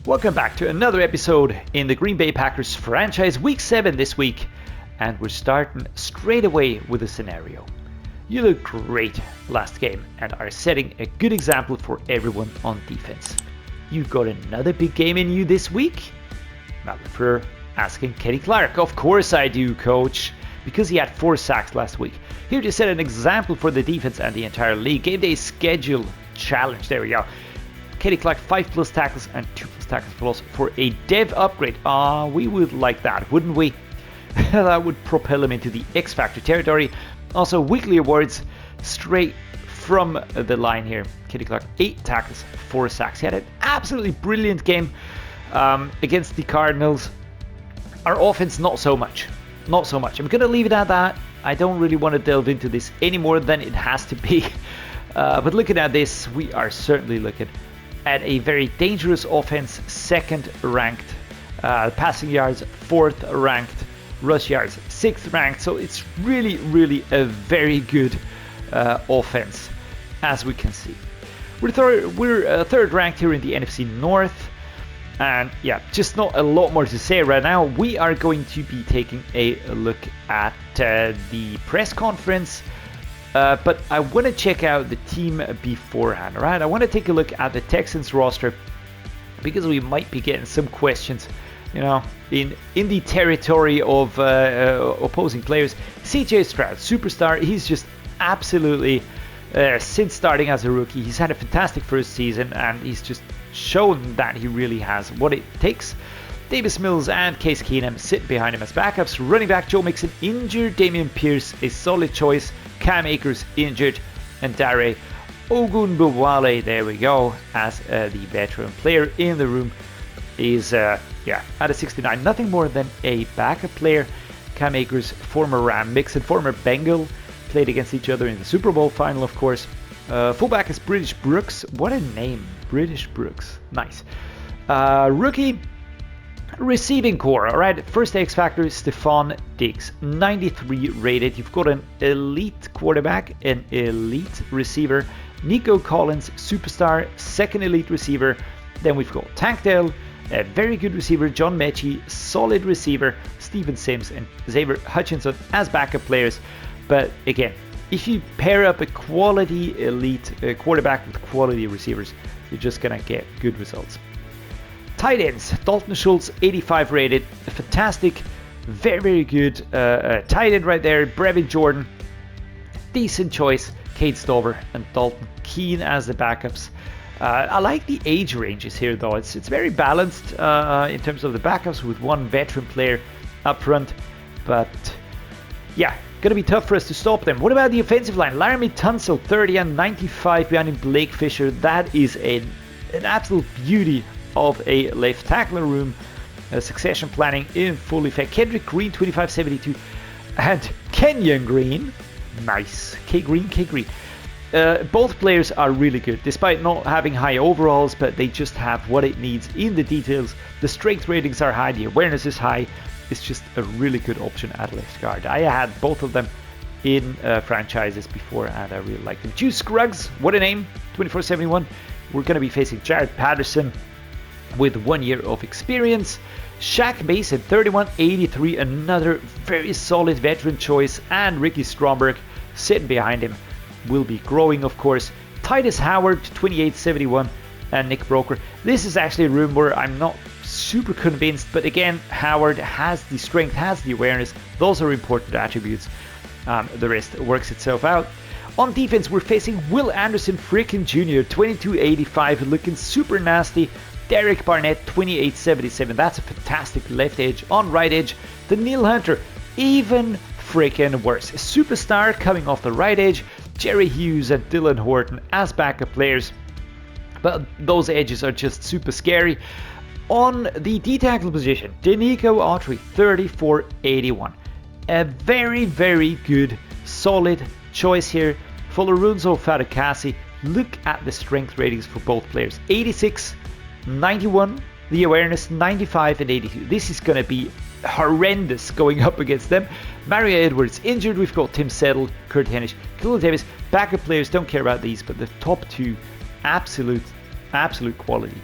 Welcome back to another episode in the Green Bay Packers franchise, Week 7 this week, and we're starting straight away with a scenario. You looked great last game and are setting a good example for everyone on defense. You've got another big game in you this week? Not for asking Kenny Clark. Of course I do, coach, because he had 4 sacks last week. Here to set an example for the defense and the entire league. Game day schedule challenge, there we go. Kenny Clark 5+ tackles and 2+ tackles plus for a dev upgrade. We would like that, wouldn't we? That would propel him into the X Factor territory. Also, weekly awards straight from the line here. Kenny Clark 8 tackles, 4 sacks. He had an absolutely brilliant game against the Cardinals. Our offense, not so much. Not so much. I'm going to leave it at that. I don't really want to delve into this any more than it has to be. But looking at this, we are certainly looking at a very dangerous offense, 2nd ranked, passing yards 4th ranked, rush yards 6th ranked. So it's really a very good offense, as we can see. We're 3rd ranked here in the NFC North, and yeah, just not a lot more to say right now. We are going to be taking a look at the press conference. But I want to check out the team beforehand, right? I want to take a look at the Texans roster because we might be getting some questions, you know, in the territory of opposing players. CJ Stroud, superstar. He's just absolutely, since starting as a rookie, he's had a fantastic first season, and he's just shown that he really has what it takes. Davis Mills and Case Keenum sit behind him as backups. Running back Joe Mixon injured. Dameon Pierce, a solid choice. Cam Akers injured. And Dare Ogunbowale, there we go, as the veteran player in the room, is at a 69. Nothing more than a backup player. Cam Akers, former Ram. Mixon, former Bengal, played against each other in the Super Bowl final, of course. Fullback is British Brooks. What a name, British Brooks. Nice. Rookie receiving core, all right. First X Factor, Stephon Diggs, 93 rated. You've got an elite quarterback, an elite receiver. Nico Collins, superstar, 2nd elite receiver. Then we've got Tank Dell, a very good receiver. John Mechie, solid receiver. Steven Sims and Xavier Hutchinson as backup players. But again, if you pair up a quality elite quarterback with quality receivers, you're just gonna get good results. Tight ends, Dalton Schultz, 85 rated, a fantastic, very good tight end right there. Brevin Jordan, decent choice. Cade Stover and Dalton Keene as the backups. I like the age ranges here, though. It's very balanced in terms of the backups, with one veteran player up front. But yeah, gonna be tough for us to stop them. What about the offensive line? Laramie Tunsil, 30 and 95 behind him. Blake Fisher, that is an absolute beauty of a left tackler room. Succession planning in full effect. Kendrick Green, 25-72, and Kenyon Green, nice. K Green. Both players are really good, despite not having high overalls, but they just have what it needs in the details. The strength ratings are high, the awareness is high. It's just a really good option at left guard. I had both of them in franchises before, and I really like them. Juice Scruggs, what a name, 24-71. We're going to be facing Jared Patterson with 1 year of experience. Shaq Mason, 31-83, another very solid veteran choice. And Ricky Stromberg, sitting behind him, will be growing, of course. Titus Howard, 28-71, and Nick Broker. This is actually a room where I'm not super convinced, but again, Howard has the strength, has the awareness. Those are important attributes. The rest works itself out. On defense, we're facing Will Anderson freaking Jr., 22-85, looking super nasty. Derek Barnett, 28-77. That's a fantastic left edge. On right edge, the Neil Hunter, even freaking worse. A superstar coming off the right edge. Jerry Hughes and Dylan Horton as backup players. But those edges are just super scary. On the D-tackle position, Denico Autry, 34-81. A very good, solid choice here. For Lorenzo Fatukasi, look at the strength ratings for both players. 86, 91, the awareness 95 and 82. This is going to be horrendous going up against them. Mario Edwards injured. We've got Tim Settle, Kurt Hennish, Khalil Davis. Backup players, don't care about these, but the top two, absolute quality.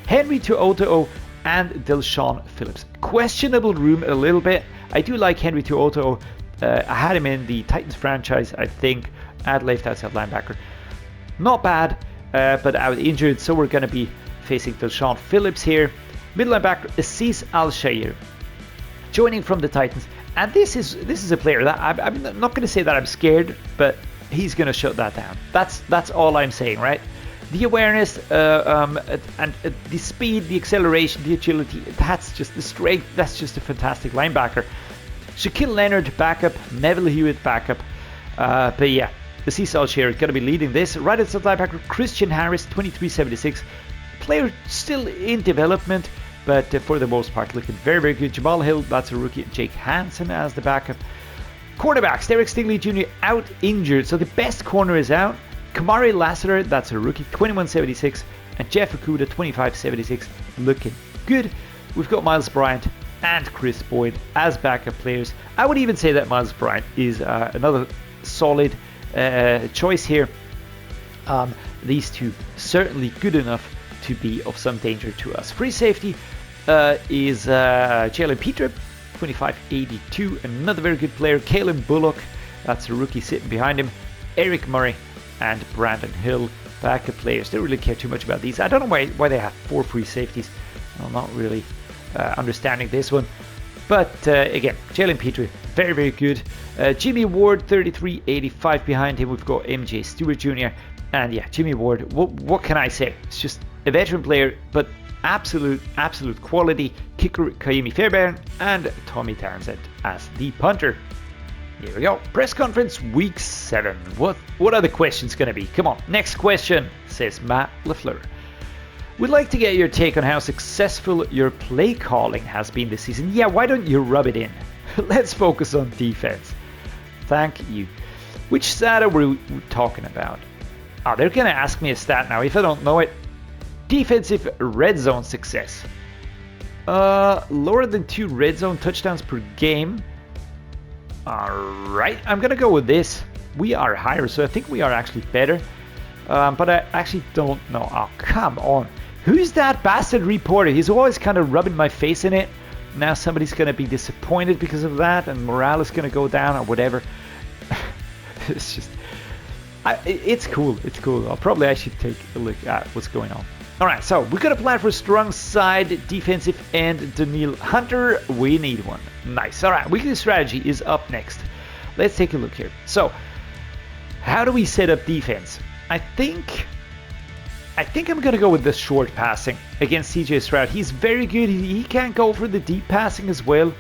Henry to Oto and Delshon Phillips. Questionable room a little bit. I do like Henry to Oto. I had him in the Titans franchise, I think, at left outside linebacker. Not bad, but out injured, so we're going to be facing Delshon Phillips here. Middle linebacker, Aziz Al-Shair, joining from the Titans. And this is a player that I'm not going to say that I'm scared, but he's going to shut that down. That's all I'm saying, right? The awareness and the speed, the acceleration, the agility, that's just the strength. That's just a fantastic linebacker. Shaquille Leonard, backup. Neville Hewitt, backup. But yeah, the Cecil Shearer is going to be leading this. Right outside linebacker, Christian Harris, 2376. Player still in development, but for the most part looking very, very good. Jamal Hill, that's a rookie. Jake Hansen as the backup. Quarterbacks, Derek Stingley Jr. out injured, so the best corner is out. Kamari Lassiter, that's a rookie, 2176. And Jeff Okuda, 2576, looking good. We've got Miles Bryant and Chris Boyd as backup players. I would even say that Miles Bryant is another solid choice here. These two certainly good enough to be of some danger to us. Free safety is Jalen Peter, 2582, another very good player. Kalen Bullock, that's a rookie sitting behind him. Eric Murray and Brandon Hill, backup players. Don't really care too much about these. I don't know why they have 4 free safeties. I'm not really understanding this one. But again, Jalen Petrie, very, very good. Jimmy Ward, 3385 behind him. We've got MJ Stewart Jr. And yeah, Jimmy Ward, what can I say? It's just a veteran player, but absolute quality. Kicker Kaimi Fairbairn and Tommy Townsend as the punter. Here we go. Press conference week 7. What are the questions going to be? Come on. Next question, says Matt LaFleur. We'd like to get your take on how successful your play calling has been this season. Yeah, why don't you rub it in? Let's focus on defense. Thank you. Which stat are we talking about? Oh, they're going to ask me a stat now if I don't know it. Defensive red zone success. Lower than 2 red zone touchdowns per game. Alright, I'm going to go with this. We are higher, so I think we are actually better. But I actually don't know. Oh, come on. Who's that bastard reporter? He's always kind of rubbing my face in it. Now somebody's going to be disappointed because of that, and morale is going to go down or whatever. It's just... it's cool. It's cool. I'll probably actually take a look at what's going on. Alright, so we're going to plan for a strong side defensive end. Daniil Hunter, we need one. Nice. Alright, weekly strategy is up next. Let's take a look here. So, how do we set up defense? I think I'm going to go with the short passing against CJ Stroud. He's very good. He can go for the deep passing as well.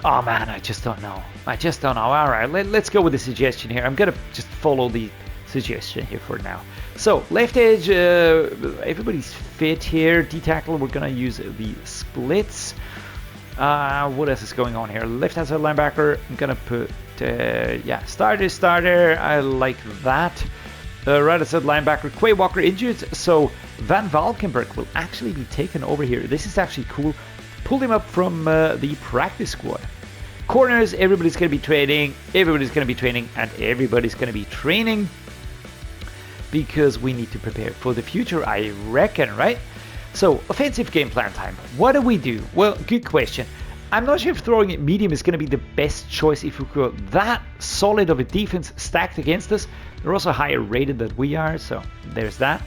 Oh man, I just don't know. Alright, let's go with the suggestion here. I'm going to just follow the suggestion here for now. So, left edge, everybody's fit here. D-tackle, we're going to use the splits. What else is going on here? Left hand side linebacker, I'm going to put, starter. I like that. Right outside linebacker, Quay Walker injured, so Van Valkenburg will actually be taken over here. This is actually cool. Pulled him up from the practice squad. Corners, everybody's going to be training, and everybody's going to be training because we need to prepare for the future, I reckon, right? So, offensive game plan time. What do we do? Well, good question. I'm not sure if throwing it medium is going to be the best choice if we've got that solid of a defense stacked against us. They're also higher rated than we are, so there's that.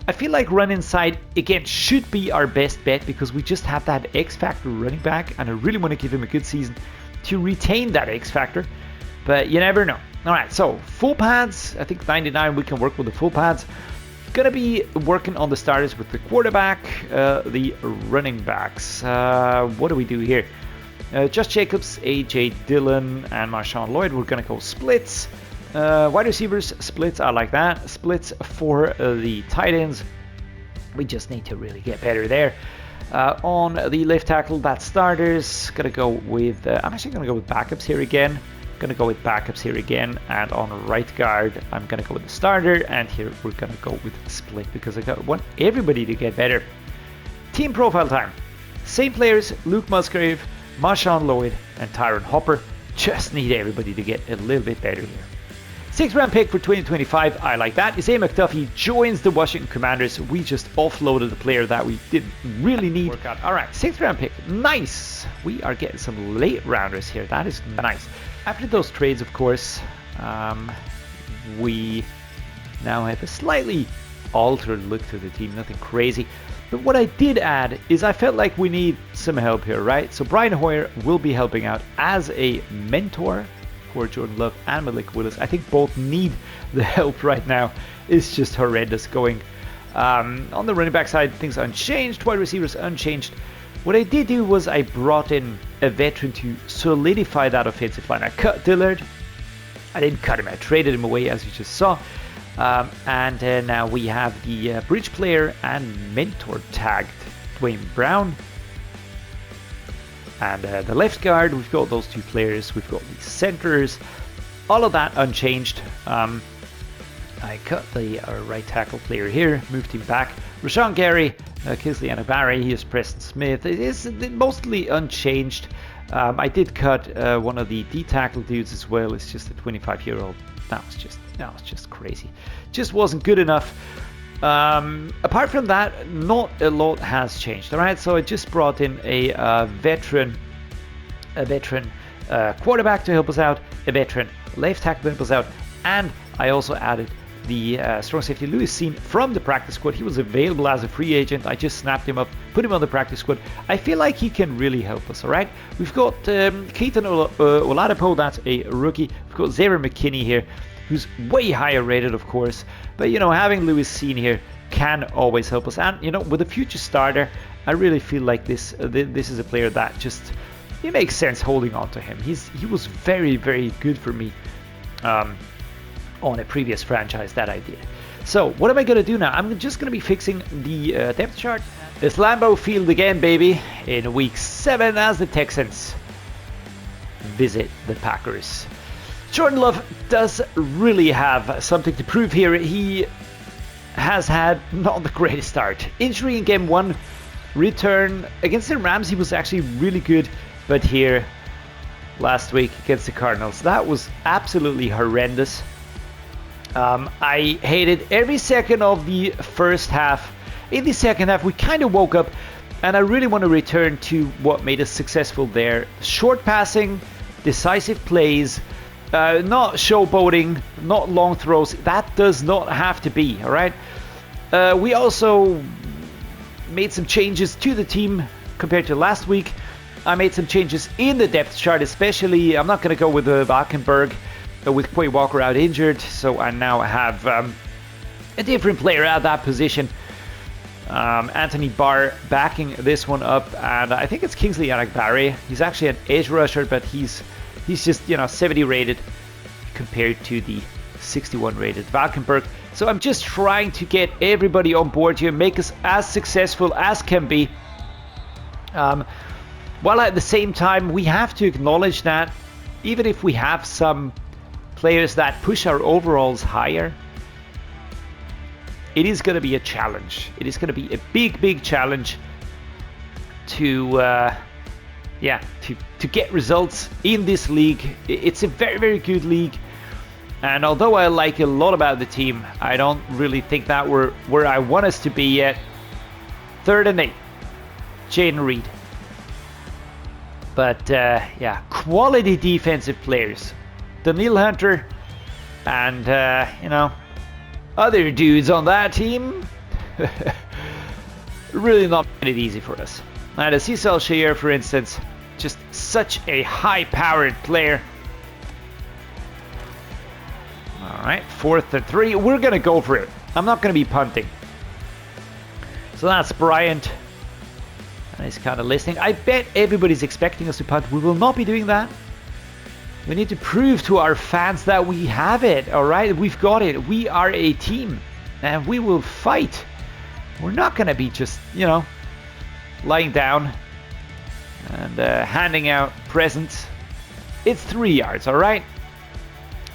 I feel like run inside, again, should be our best bet because we just have that X-Factor running back, and I really want to give him a good season to retain that X-Factor, but you never know. Alright, so full pads, I think 99 we can work with the full pads. Gonna be working on the starters with the quarterback, the running backs. What do we do here? Josh Jacobs, AJ Dillon, and Marshawn Lloyd. We're gonna go splits. Wide receivers, splits. I like that. Splits for the tight ends. We just need to really get better there. On the left tackle, that's starters. Gonna go with. I'm actually gonna go with backups here again. And on right guard, I'm gonna go with the starter, and here we're gonna go with split because I want everybody to get better. Team profile time. Same players: Luke Musgrave, Marshawn Lloyd, and Tyron Hopper. Just need everybody to get a little bit better here. 6th round pick for 2025. I like that. Isaiah McDuffie joins the Washington Commanders. We just offloaded a player that we didn't really need. Workout. All right, 6th round pick. Nice. We are getting some late rounders here. That is nice. After those trades, of course, we now have a slightly altered look to the team. Nothing crazy. But what I did add is I felt like we need some help here, right? So Brian Hoyer will be helping out as a mentor for Jordan Love and Malik Willis. I think both need the help right now. It's just horrendous going. On the running back side, things unchanged. Wide receivers unchanged. What I did do was I brought in a veteran to solidify that offensive line. I cut Dillard. I didn't cut him. I traded him away, as you just saw. And now we have the bridge player and mentor tagged Dwayne Brown. And the left guard, we've got those two players. We've got the centers. All of that unchanged. I cut the right tackle player here, moved him back. Rashawn Gary, Kingsley Anabari, here's Preston Smith. It is mostly unchanged. I did cut one of the D-tackle dudes as well. It's just a 25-year-old. That was just crazy. Just wasn't good enough. Apart from that, not a lot has changed. All right, so I just brought in a veteran quarterback to help us out, a veteran left tackle to help us out, and I also added the strong safety Lewis Seen from the practice squad. He was available as a free agent. I just snapped him up, put him on the practice squad. I feel like he can really help us, all right? We've got Keaton Oladapo, that's a rookie. We've got Xavier McKinney here, who's way higher rated, of course. But, you know, having Lewis Seen here can always help us. And, you know, with a future starter, I really feel like this is a player that just, it makes sense holding on to him. He was very, very good for me on a previous franchise that I did. So what am I going to do now? I'm just going to be fixing the depth chart. It's Lambeau Field again, baby, in week 7 as the Texans visit the Packers. Jordan Love does really have something to prove here. He has had not the greatest start. Injury in game 1, return against the Rams, he was actually really good, but here last week against the Cardinals, that was absolutely horrendous. I hated every second of the first half. In the second half, we kind of woke up, and I really want to return to what made us successful there. Short passing, decisive plays, not showboating, not long throws. That does not have to be, all right? We also made some changes to the team compared to last week. I made some changes in the depth chart, especially. I'm not going to go with Valkenberg with Quay Walker out injured, so I now have a different player at that position. Anthony Barr backing this one up, and I think it's Kingsley Anakbari. He's actually an edge rusher, but he's just, you know, 70 rated compared to the 61 rated Valkenberg. So I'm just trying to get everybody on board here, make us as successful as can be. While at the same time, we have to acknowledge that even if we have some players that push our overalls higher, it is going to be a challenge. It is going to be a big challenge to get results in this league. It's a very good league, and although I like a lot about the team, I don't really think that we're where I want us to be yet. 3rd and 8, Jaden Reed. But quality defensive players. Daniil Hunter and you know, other dudes on that team. Really not made it easy for us. Now the Cecil Shire, for instance, just such a high-powered player. All right, 4th and 3. We're gonna go for it. I'm not gonna be punting. So that's Bryant. And he's kind of listening. I bet everybody's expecting us to punt. We will not be doing that. We need to prove to our fans that we have it, all right? We've got it. We are a team, and we will fight. We're not going to be just, you know, lying down and handing out presents. It's 3 yards, all right?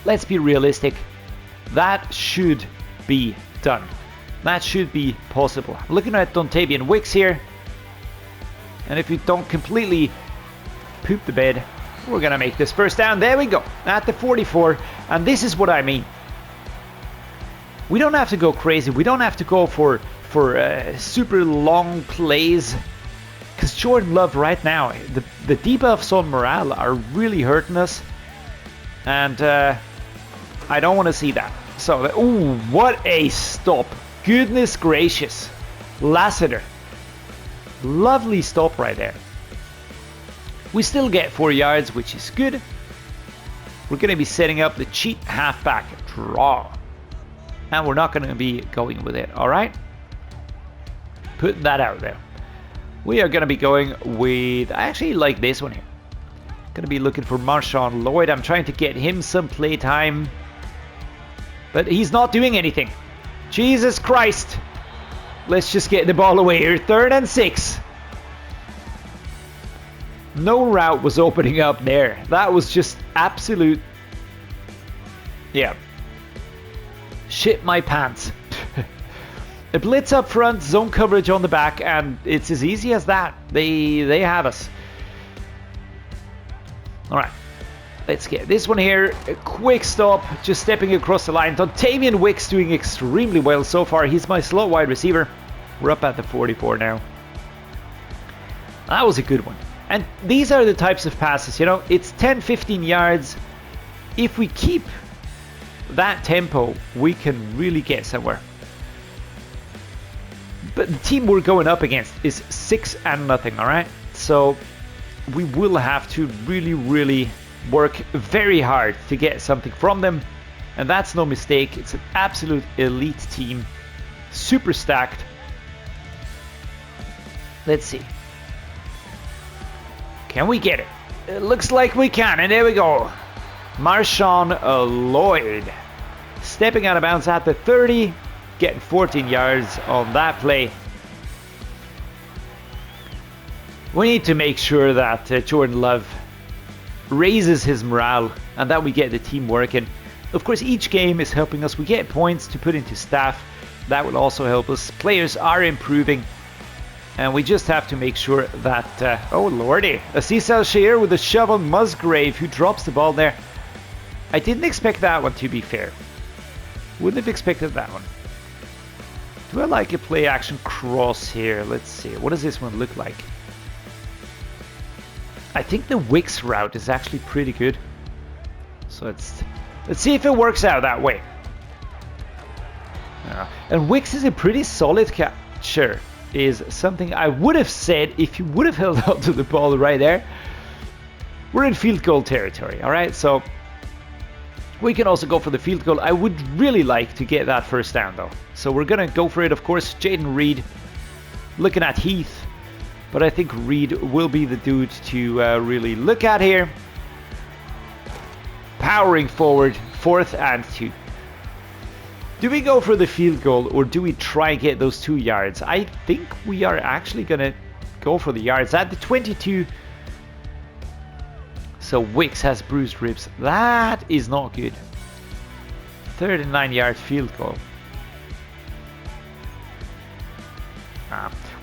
Let's be realistic. That should be done. That should be possible. I'm looking at Dontavian Wicks here, and if you don't completely poop the bed, we're going to make this first down. There we go, at the 44. And this is what I mean. We don't have to go crazy. We don't have to go for super long plays. Because Jordan Love right now, the debuffs on morale are really hurting us. And I don't want to see that. So, ooh, what a stop. Goodness gracious. Lassiter. Lovely stop right there. We still get 4 yards, which is good. We're going to be setting up the cheat halfback draw. And we're not going to be going with it, alright? Putting that out there. We are going to be going with... I actually like this one here. Going to be looking for Marshawn Lloyd. I'm trying to get him some play time. But he's not doing anything. Jesus Christ. Let's just get the ball away here. 3rd and 6. No route was opening up there. That was just absolute... Yeah. Shit my pants. A blitz up front, zone coverage on the back, and it's as easy as that. They have us. Alright. Let's get this one here. A quick stop, just stepping across the line. Dontavian Wicks doing extremely well so far. He's my slot wide receiver. We're up at the 44 now. That was a good one. And these are the types of passes, you know, it's 10-15 yards. If we keep that tempo, we can really get somewhere. But the team we're going up against is 6-0, alright? So we will have to really work very hard to get something from them. And that's no mistake. It's an absolute elite team. Super stacked. Let's see. Can we get it? It looks like we can, and there we go. Marshawn Lloyd stepping out of bounds at the 30, getting 14 yards on that play. We need to make sure that Jordan Love raises his morale and that we get the team working. Of course, each game is helping us. We get points to put into staff. That will also help us. Players are improving. And we just have to make sure that... oh lordy. Aziz Al-Shir with a shovel. Musgrave who drops the ball there. I didn't expect that one, to be fair. Wouldn't have expected that one. Do I like a play action cross here? Let's see. What does this one look like? I think the Wicks route is actually pretty good. So let's see if it works out that way. And Wicks is a pretty solid catcher. Is something I would have said if you would have held on to the ball right there. We're in field goal territory, alright? So we can also go for the field goal. I would really like to get that first down though. So we're gonna go for it, of course. Jaden Reed looking at Heath. But I think Reed will be the dude to really look at here. Powering forward, 4th and 2. Do we go for the field goal or do we try and get those 2 yards? I think we are actually going to go for the yards at the 22. So Wicks has bruised ribs. That is not good. 39-yard field goal.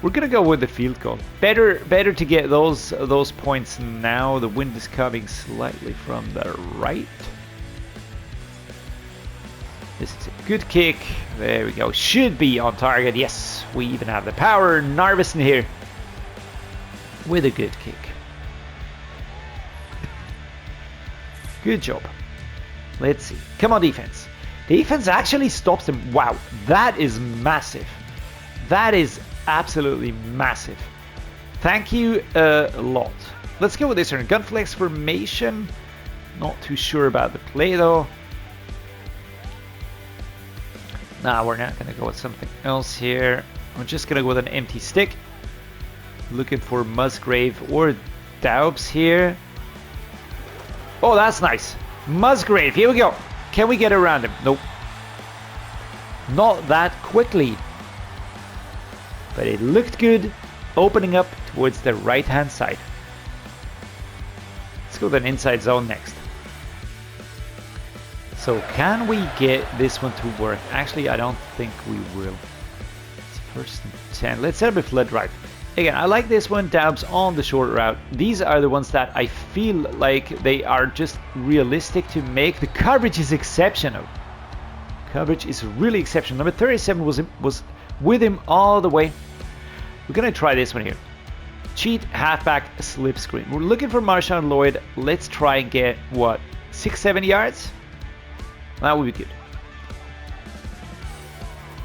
We're going to go with the field goal. Better to get those points now. The wind is coming slightly from the right. This is a good kick. There we go. Should be on target. Yes, we even have the power. Narvison here with a good kick. Good job. Let's see. Come on, defense. Defense actually stops them. Wow, that is massive. That is absolutely massive. Thank you a lot. Let's go with this one. Gunflex formation. Not too sure about the play though. Nah, we're not going to go with something else here. I'm just going to go with an empty stick. Looking for Musgrave or Daubs here. Oh, that's nice. Musgrave, here we go. Can we get around him? Nope. Not that quickly. But it looked good. Opening up towards the right-hand side. Let's go with an inside zone next. So can we get this one to work? Actually, I don't think we will. It's 1st and 10. Let's set up a flood drive. Again, I like this one. Dabs on the short route. These are the ones that I feel like they are just realistic to make. The coverage is exceptional. Coverage is really exceptional. Number 37 was with him all the way. We're going to try this one here. Cheat, halfback, slip screen. We're looking for Marshawn Lloyd. Let's try and get, what, 6-7 yards? That would be good.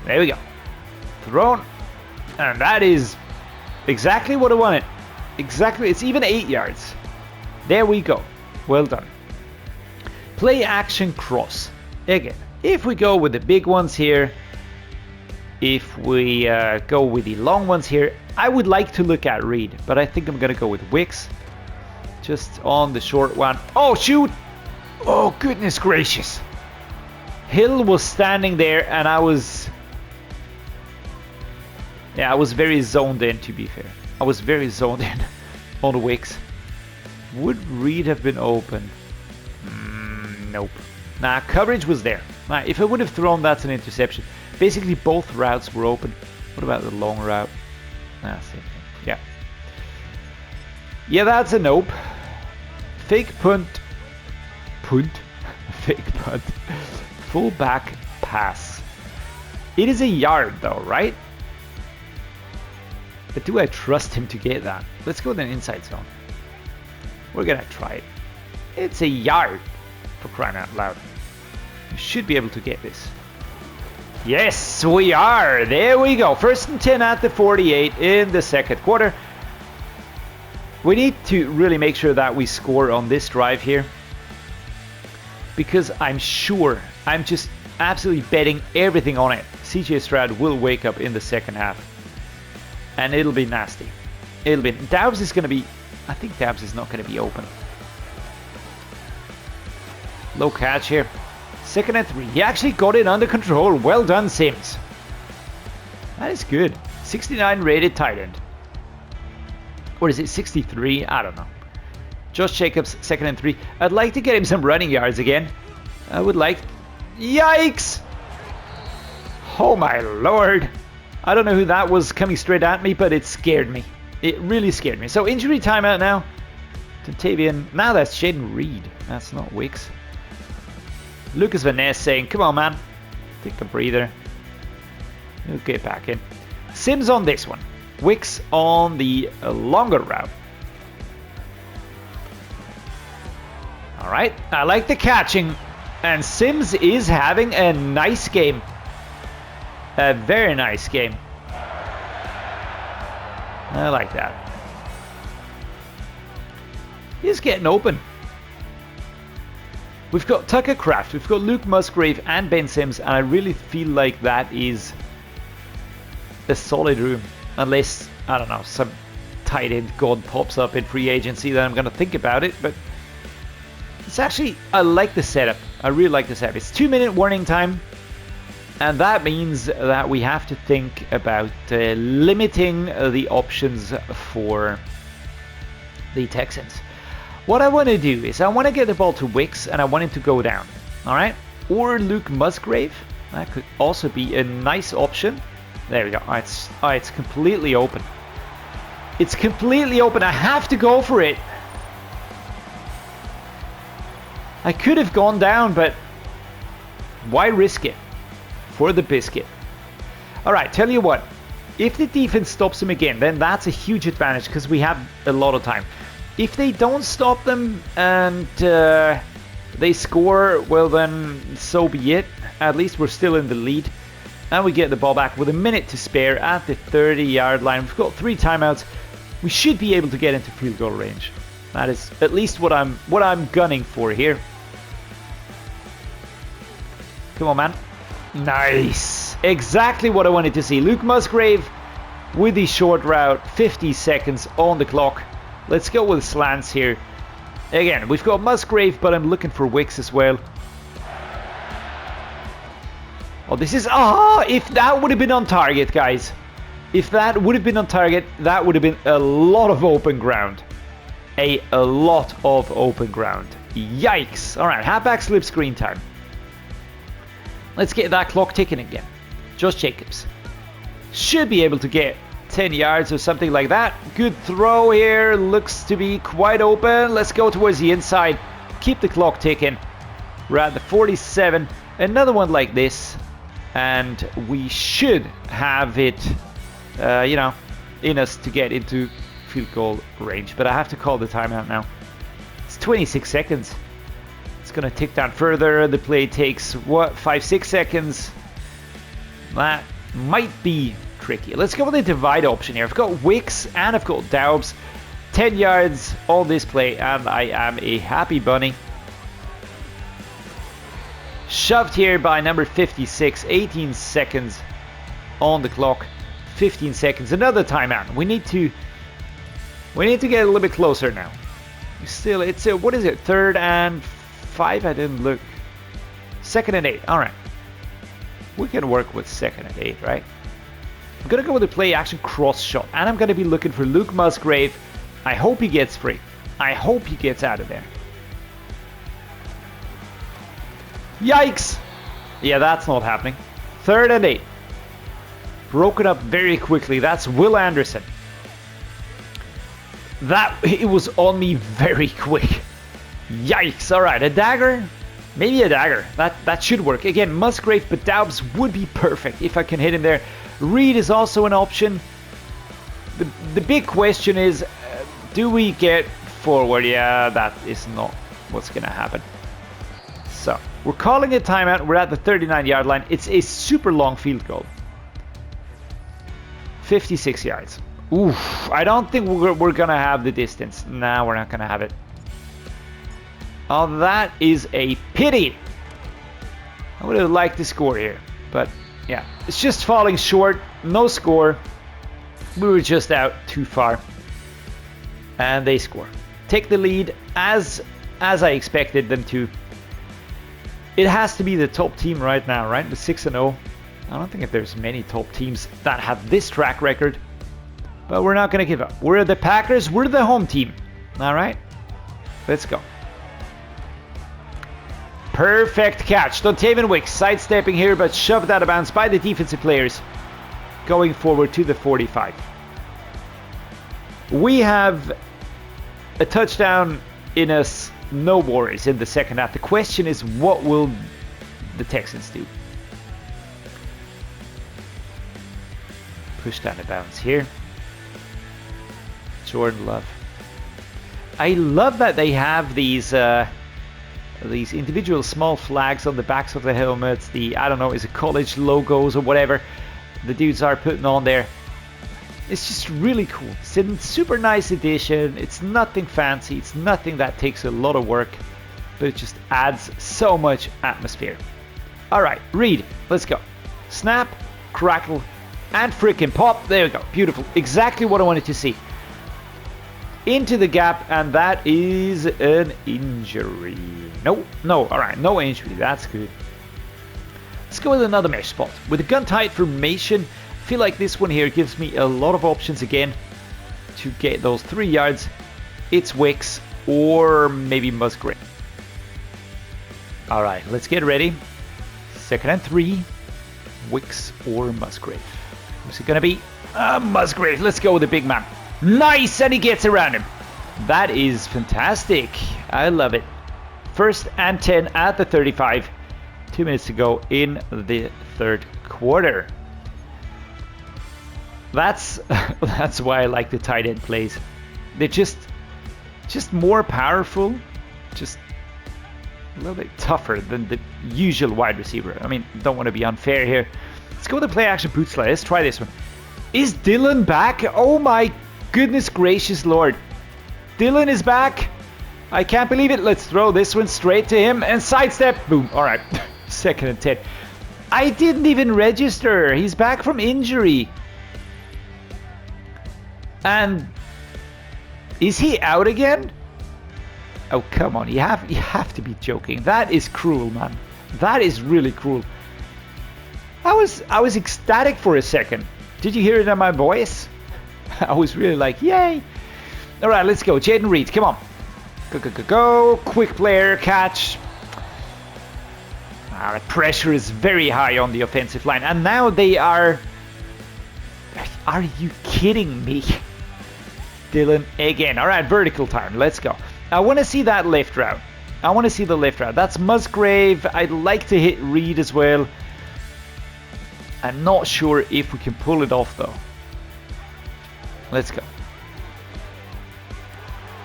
There we go. Thrown. And that is exactly what I wanted. Exactly. It's even 8 yards. There we go. Well done. Play action cross. Again, if we go with the big ones here, if we go with the long ones here, I would like to look at Reed, but I think I'm going to go with Wicks. Just on the short one. Oh, shoot! Oh, goodness gracious. Hill was standing there and I was very zoned in, to be fair. I was very zoned in on the Wicks. Would Reed have been open? Nope. Nah, coverage was there. Nah, if I would have thrown, that's an interception. Basically, both routes were open. What about the long route? Nah, same thing. Yeah. Yeah, that's a nope. Fake punt. Punt? Fake punt. Full back pass. It is a yard, though, right? But do I trust him to get that? Let's go with an inside zone. We're gonna try it. It's a yard, for crying out loud. You should be able to get this. Yes, we are. There we go. 1st and 10 at the 48 in the second quarter. We need to really make sure that we score on this drive here, because I'm sure, I'm just absolutely betting everything on it. CJ Stroud will wake up in the second half, and it'll be nasty. It'll be. Dabbs is going to be. I think Dabbs is not going to be open. Low catch here. 2nd and 3. He actually got it under control. Well done, Sims. That is good. 69 rated tight end. Or is it 63? I don't know. Josh Jacobs, 2nd and 3. I'd like to get him some running yards again. I would like... Yikes! Oh my lord. I don't know who that was coming straight at me, but it scared me. It really scared me. So injury timeout now. Tavian. Now that's Shaden Reed. That's not Wicks. Lucas Van Ness saying, come on, man. Take a breather. He'll get back in. Sims on this one. Wicks on the longer route. Alright, I like the catching. And Sims is having a nice game. A very nice game. I like that. He's getting open. We've got Tucker Kraft, we've got Luke Musgrave and Ben Sims, and I really feel like that is a solid room. Unless, I don't know, some tight end god pops up in free agency, then I'm going to think about it. But it's actually, I like the setup. I really like the setup. It's 2-minute warning time. And that means that we have to think about limiting the options for the Texans. What I want to do is I want to get the ball to Wicks and I want him to go down. Alright? Or Luke Musgrave. That could also be a nice option. There we go. It's completely open. It's completely open. I have to go for it. I could have gone down, but why risk it? For the biscuit. Alright, tell you what. If the defense stops him again, then that's a huge advantage because we have a lot of time. If they don't stop them and they score, well then, so be it. At least we're still in the lead. And we get the ball back with a minute to spare at the 30-yard line. We've got 3 timeouts. We should be able to get into field goal range. That is at least what I'm gunning for here. Come on, man. Nice. Exactly what I wanted to see. Luke Musgrave with the short route. 50 seconds on the clock. Let's go with slants here. Again, we've got Musgrave, but I'm looking for Wicks as well. Oh, this is... if that would have been on target, guys. If that would have been on target, that would have been a lot of open ground. A lot of open ground. Yikes. Alright, halfback slip screen time. Let's get that clock ticking again. Josh Jacobs. Should be able to get 10 yards or something like that. Good throw here. Looks to be quite open. Let's go towards the inside. Keep the clock ticking. We're at the 47. Another one like this, and we should have it, you know, in us to get into field goal range. But I have to call the timeout now. It's 26 seconds. It's going to tick down further. The play takes, what, 5-6 seconds? That might be tricky. Let's go with the divide option here. I've got Wicks and I've got Daubs. 10 yards on this play, and I am a happy bunny. Shoved here by number 56. 18 seconds on the clock. 15 seconds. Another timeout. We need to get a little bit closer now. Still, it's a, what is it? 3rd and 5? I didn't look. 2nd and 8. All right. We can work with 2nd and 8, right? I'm going to go with the play action cross shot. And I'm going to be looking for Luke Musgrave. I hope he gets free. I hope he gets out of there. Yikes! Yeah, that's not happening. 3rd and 8. Broken up very quickly. That's Will Anderson. It was on me very quick. Yikes! All right, a dagger. Maybe a dagger. That should work. Again, Musgrave, but Daubs would be perfect if I can hit him there. Reed is also an option. The big question is, do we get forward? Yeah, that is not what's going to happen. So, we're calling a timeout. We're at the 39-yard line. It's a super long field goal. 56 yards. Oof, I don't think we're going to have the distance. No, we're not going to have it. Oh, that is a pity. I would have liked to score here. But, yeah, it's just falling short. No score. We were just out too far. And they score. Take the lead as I expected them to. It has to be the top team right now, right? With 6-0. I don't think that there's many top teams that have this track record. But we're not going to give up. We're the Packers. We're the home team. All right? Let's go. Perfect catch. Dontayvion Wicks sidestepping here, but shoved out of bounds by the defensive players. Going forward to the 45. We have a touchdown in us. No worries in the second half. The question is, what will the Texans do? Push down the bounds here. Jordan Love. I love that they have these individual small flags on the backs of the helmets. I don't know, is it college logos or whatever the dudes are putting on there. It's just really cool. It's a super nice addition. It's nothing fancy. It's nothing that takes a lot of work, but it just adds so much atmosphere. All right, Reed, let's go. Snap, crackle, and freaking pop. There we go. Beautiful. Exactly what I wanted to see. Into the gap, and that is an injury. No. All right, no injury. That's good. Let's go with another mesh spot. With a gun tight formation, I feel like this one here gives me a lot of options again to get those 3 yards. It's Wicks or maybe Musgrave. All right, let's get ready. 2nd and 3. Wicks or Musgrave. Who's it going to be? Musgrave. Let's go with the big man. Nice, and he gets around him. That is fantastic. I love it. 1st and 10 at the 35. 2 minutes to go in the 3rd quarter. That's why I like the tight end plays. They're just more powerful, just a little bit tougher than the usual wide receiver. I mean, don't want to be unfair here. Let's go with the play action boot slide. Let's try this one. Is Dylan back? Oh my goodness gracious Lord. Dylan is back. I can't believe it. Let's throw this one straight to him and sidestep. Boom. All right. 2nd and 10. I didn't even register. He's back from injury. And is he out again? Oh, come on. You have to be joking. That is cruel, man. That is really cruel. I was ecstatic for a second. Did you hear it in my voice? I was really like, yay. All right, let's go. Jaden Reed, come on. Go. Quick player, catch. The pressure is very high on the offensive line. And now they are... Are you kidding me? Dylan again. All right, vertical time. Let's go. I want to see that left route. I want to see the left route. That's Musgrave. I'd like to hit Reed as well. I'm not sure if we can pull it off though. Let's go.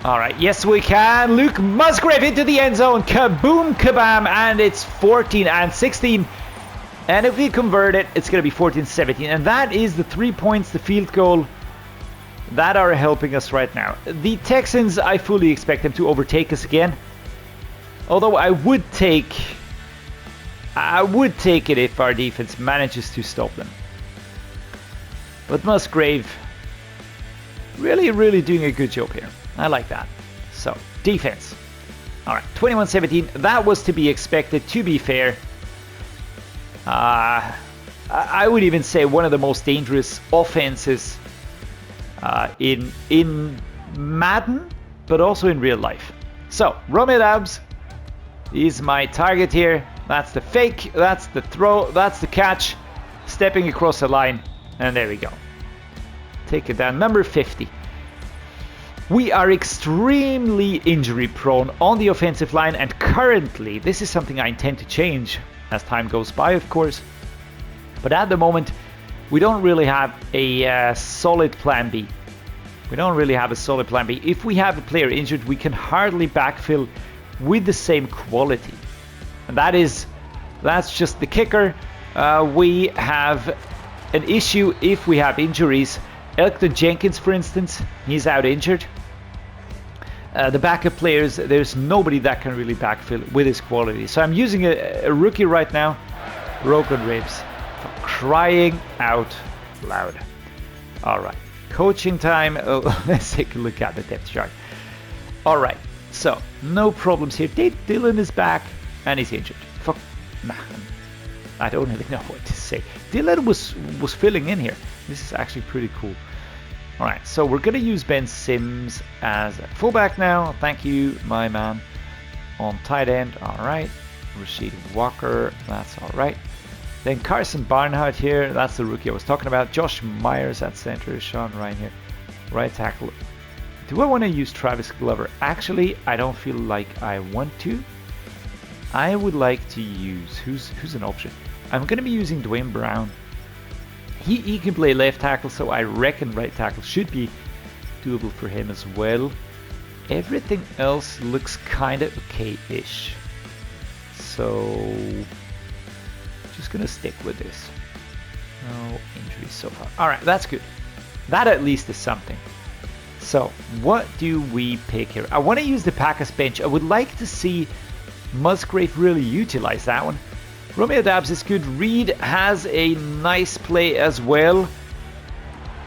Alright, yes we can. Luke Musgrave into the end zone. Kaboom, kabam. And it's 14 and 16. And if we convert it, it's going to be 14-17. And that is the 3 points, the field goal, that are helping us right now. The Texans, I fully expect them to overtake us again. Although I would take it if our defense manages to stop them. But Musgrave really doing a good job here. I like that. So, defense. Alright, 21-17. That was to be expected, to be fair. I would even say one of the most dangerous offenses in Madden, but also in real life. So, Romeo Doubs is my target here. That's the fake, that's the throw, that's the catch. Stepping across the line, and there we go. Take it down. Number 50. We are extremely injury prone on the offensive line, and currently, this is something I intend to change as time goes by, of course. But at the moment, we don't really have a solid plan B. We don't really have a solid plan B. If we have a player injured, we can hardly backfill with the same quality. And that's just the kicker. We have an issue if we have injuries. Elkton Jenkins, for instance, he's out injured. The backup players, there's nobody that can really backfill with his quality. So I'm using a rookie right now, broken ribs, for crying out loud. All right, coaching time. Oh, let's take a look at the depth chart. All right, so no problems here. Dylan is back and he's injured. Fuck, nah, I don't really know what to say. Dylan was filling in here. This is actually pretty cool. Alright, so we're going to use Ben Sims as a fullback now. Thank you, my man. On tight end, alright. Rashid Walker, that's alright. Then Carson Barnhart here, that's the rookie I was talking about. Josh Myers at center, Sean Ryan here. Right tackle. Do I want to use Travis Glover? Actually, I don't feel like I want to. I would like to use, who's an option? I'm going to be using Dwayne Brown. He can play left tackle, so I reckon right tackle should be doable for him as well. Everything else looks kind of okay-ish. So, just going to stick with this. No injuries so far. Alright, that's good. That at least is something. So, what do we pick here? I want to use the Packers bench. I would like to see Musgrave really utilize that one. Romeo Doubs is good. Reed has a nice play as well.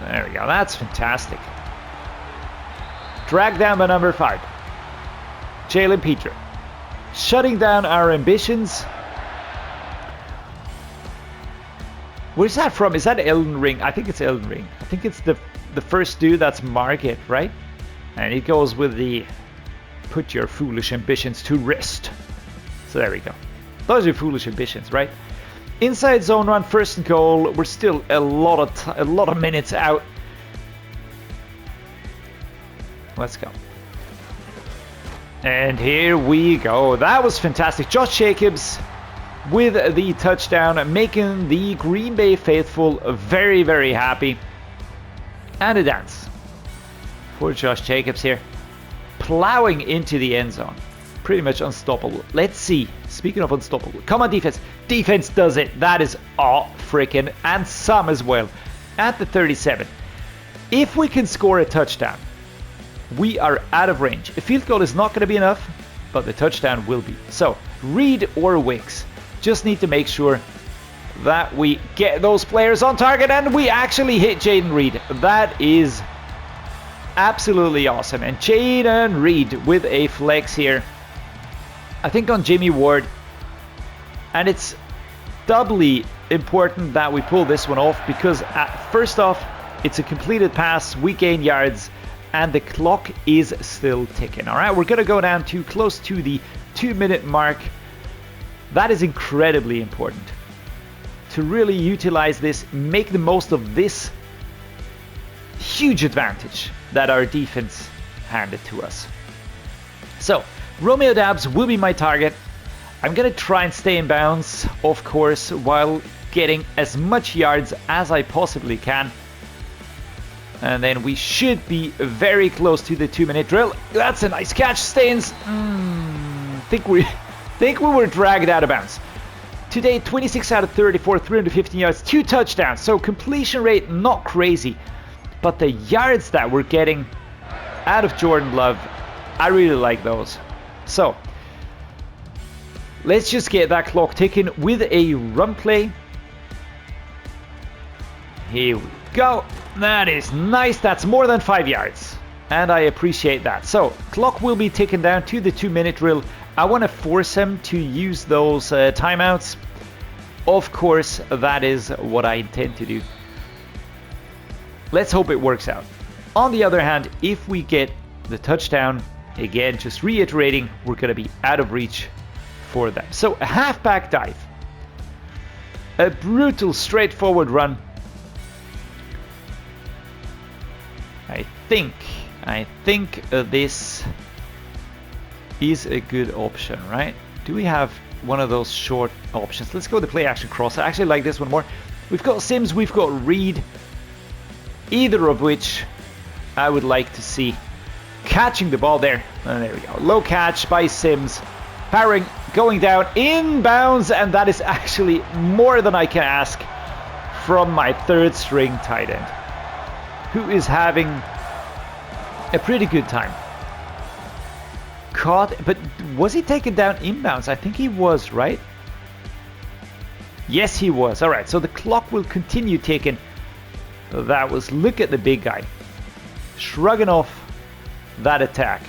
There we go. That's fantastic. Drag down by number 5. Jalen Peter. Shutting down our ambitions. Where's that from? Is that Elden Ring? I think it's Elden Ring. I think it's the first dude that's Margit, right? And it goes with the put your foolish ambitions to rest. So there we go. Those are foolish ambitions, right? Inside zone run, first and goal. We're still a lot of minutes out. Let's go. And here we go. That was fantastic. Josh Jacobs with the touchdown, making the Green Bay faithful very happy. And a dance for Josh Jacobs here. Plowing into the end zone. Pretty much unstoppable. Let's see. Speaking of unstoppable. Come on, defense. Defense does it. That is all freaking. And some as well. At the 37. If we can score a touchdown, we are out of range. A field goal is not going to be enough, but the touchdown will be. So, Reed or Wicks. Just need to make sure that we get those players on target, and we actually hit Jaden Reed. That is absolutely awesome. And Jaden Reed with a flex here. I think on Jimmy Ward, and it's doubly important that we pull this one off because first off, it's a completed pass, we gain yards, and the clock is still ticking. All right, we're going to go down to close to the 2-minute mark. That is incredibly important to really utilize this, make the most of this huge advantage that our defense handed to us. So, Romeo Dabs will be my target. I'm going to try and stay in bounds, of course, while getting as much yards as I possibly can. And then we should be very close to the 2-minute drill. That's a nice catch, Staines. Think we were dragged out of bounds. Today, 26 out of 34, 315 yards, 2 touchdowns. So completion rate, not crazy. But the yards that we're getting out of Jordan Love, I really like those. So let's just get that clock ticking with a run play. Here we go. That is nice. That's more than 5 yards. And I appreciate that. So clock will be ticking down to the 2-minute drill. I want to force him to use those timeouts. Of course, that is what I intend to do. Let's hope it works out. On the other hand, if we get the touchdown, again, just reiterating, we're going to be out of reach for them. So a halfback dive. A brutal, straightforward run. I think this is a good option, right? Do we have one of those short options? Let's go with the play action cross. I actually like this one more. We've got Sims, we've got Reed, either of which I would like to see. Catching the ball there. And there we go. Low catch by Sims. Powering, going down, inbounds, and that is actually more than I can ask from my third string tight end, who is having a pretty good time. Caught, but was he taken down inbounds? I think he was, right? Yes, he was. All right, so the clock will continue ticking. That was, look at the big guy. Shrugging off that attack.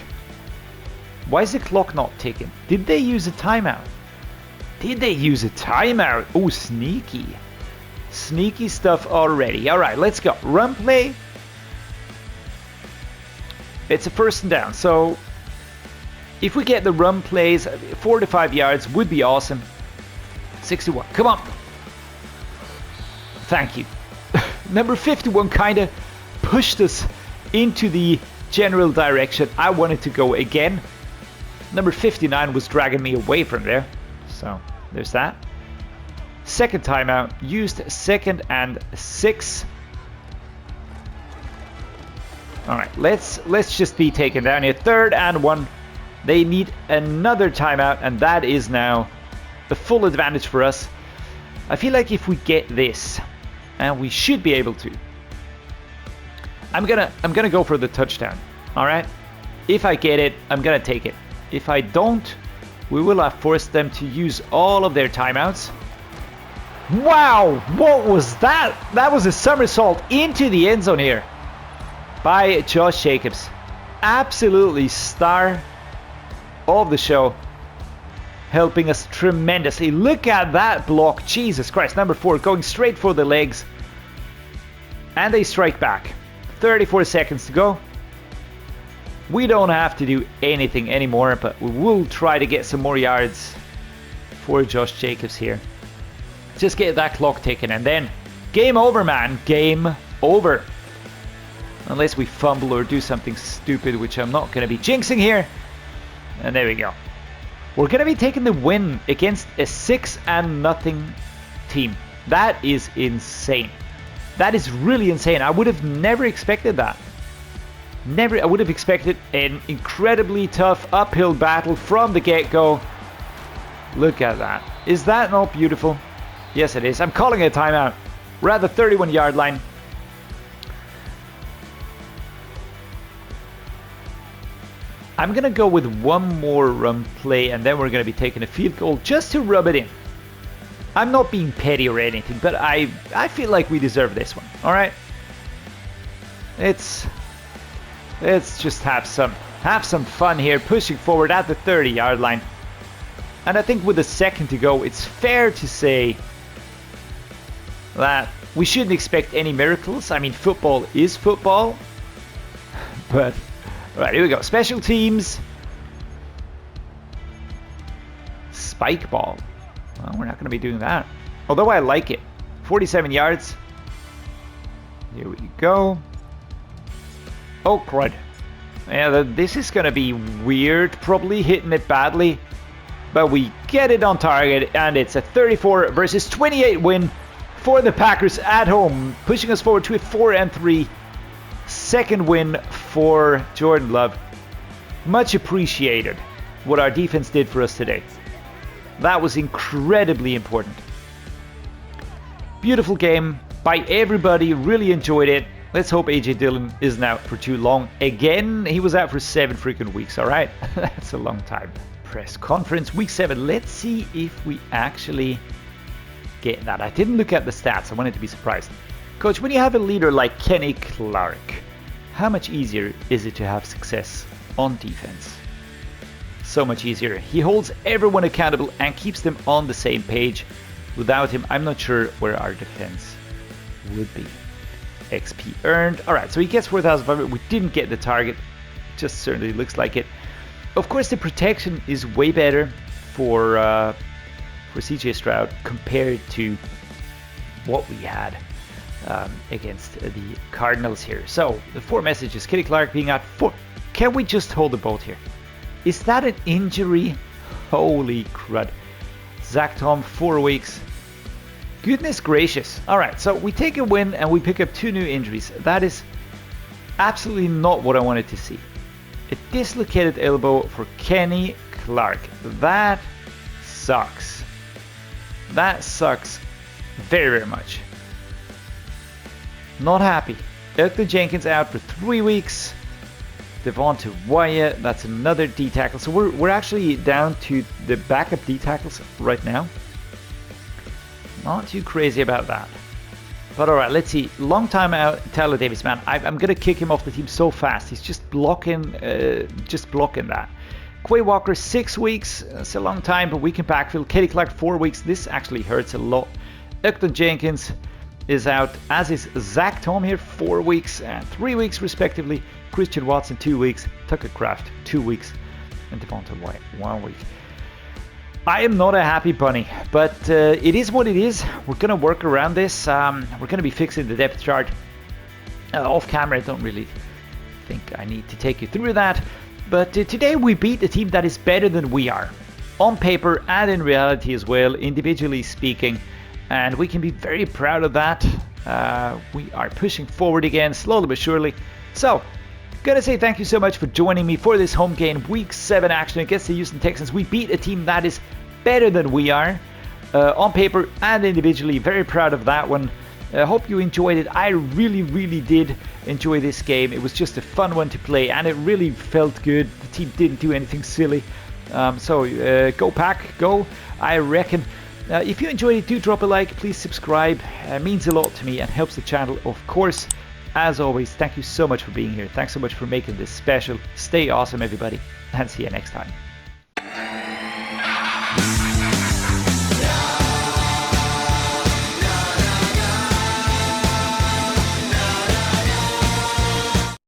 Why is the clock not ticking? Did they use a timeout? Did they use a timeout? Oh, sneaky. Sneaky stuff already. All right, let's go. Run play. It's a first and down, so if we get the run plays, 4 to 5 yards would be awesome. 61, come on. Thank you. Number 51 kind of pushed us into the general direction I wanted to go again. Number 59 was dragging me away from there, so there's that. Second timeout, used 2nd and 6. All right, let's just be taken down here. 3rd and 1. They need another timeout, and that is now the full advantage for us. I feel like if we get this, and we should be able to, I'm gonna go for the touchdown. All right, if I get it, I'm gonna take it. If I don't, we will have forced them to use all of their timeouts. Wow, what was that? That was a somersault into the end zone here by Josh Jacobs. Absolutely star of the show, helping us tremendously. Look at that block. Jesus Christ. Number 4 going straight for the legs, and they strike back. 34 seconds to go. We don't have to do anything anymore, but we will try to get some more yards for Josh Jacobs here. Just get that clock ticking, and then game over, man. Game over. Unless we fumble or do something stupid, which I'm not going to be jinxing here. And there we go. We're going to be taking the win against a 6-0 team. That is insane. That is really insane. I would have never expected that. I would have expected an incredibly tough uphill battle from the get-go. Look at that. Is that not beautiful? Yes, it is. I'm calling it a timeout. We're at the 31-yard line. I'm going to go with one more run play, and then we're going to be taking a field goal just to rub it in. I'm not being petty or anything, but I feel like we deserve this one. All right? Let's just have some fun here, pushing forward at the 30-yard line. And I think with a second to go, it's fair to say that we shouldn't expect any miracles. I mean, football is football. But, all right, here we go. Special teams. Spike ball. Well, we're not going to be doing that. Although I like it. 47 yards. Here we go. Oh, crud. Yeah, this is going to be weird, probably hitting it badly. But we get it on target, and it's a 34 versus 28 win for the Packers at home, pushing us forward to a 4-3 second win for Jordan Love. Much appreciated what our defense did for us today. That was incredibly important. Beautiful game by everybody, really enjoyed it. Let's hope AJ Dillon isn't out for too long. Again, he was out for 7 freaking weeks, alright? That's a long time. Press conference week 7. Let's see if we actually get that. I didn't look at the stats. I wanted to be surprised. Coach, when you have a leader like Kenny Clark, how much easier is it to have success on defense? So much easier. He holds everyone accountable and keeps them on the same page. Without him, I'm not sure where our defense would be. XP earned. Alright, so he gets 4,500. We didn't get the target. Just certainly looks like it. Of course, the protection is way better for CJ Stroud compared to what we had against the Cardinals here. So the 4 messages: Kenny Clark being out for. Can we just hold the boat here? Is that an injury? Holy crud! Zach Tom 4 weeks. Goodness gracious! All right, so we take a win and we pick up 2 new injuries. That is absolutely not what I wanted to see. A dislocated elbow for Kenny Clark. That sucks. That sucks very, very much. Not happy. Elton Jenkins out for 3 weeks. Devonta Wyatt, that's another D tackle. So we're actually down to the backup D tackles right now. Not too crazy about that. But alright, let's see. Long time out, Tyler Davis, man. I'm going to kick him off the team so fast. He's just blocking that. Quay Walker, 6 weeks. That's a long time, but we can backfill. Kenny Clark, 4 weeks. This actually hurts a lot. Elton Jenkins is out, as is Zach Tom here, 4 weeks and 3 weeks respectively. Christian Watson, 2 weeks. Tucker Kraft, 2 weeks. And Devonta Wyatt, 1 week. I am not a happy bunny, but it is what it is. We're going to work around this. We're going to be fixing the depth chart off camera. I don't really think I need to take you through that. But today we beat a team that is better than we are. On paper and in reality as well, individually speaking. And we can be very proud of that. We are pushing forward again, slowly but surely. So, gotta say thank you so much for joining me for this home game, Week 7 action against the Houston Texans. We beat a team that is better than we are, on paper and individually. Very proud of that one. Hope you enjoyed it. I really did enjoy this game. It was just a fun one to play, and it really felt good. The team didn't do anything silly. So go Pack, go, I reckon. If you enjoyed it, do drop a like. Please subscribe. It means a lot to me and helps the channel, of course. As always, thank you so much for being here. Thanks so much for making this special. Stay awesome, everybody, and see you next time.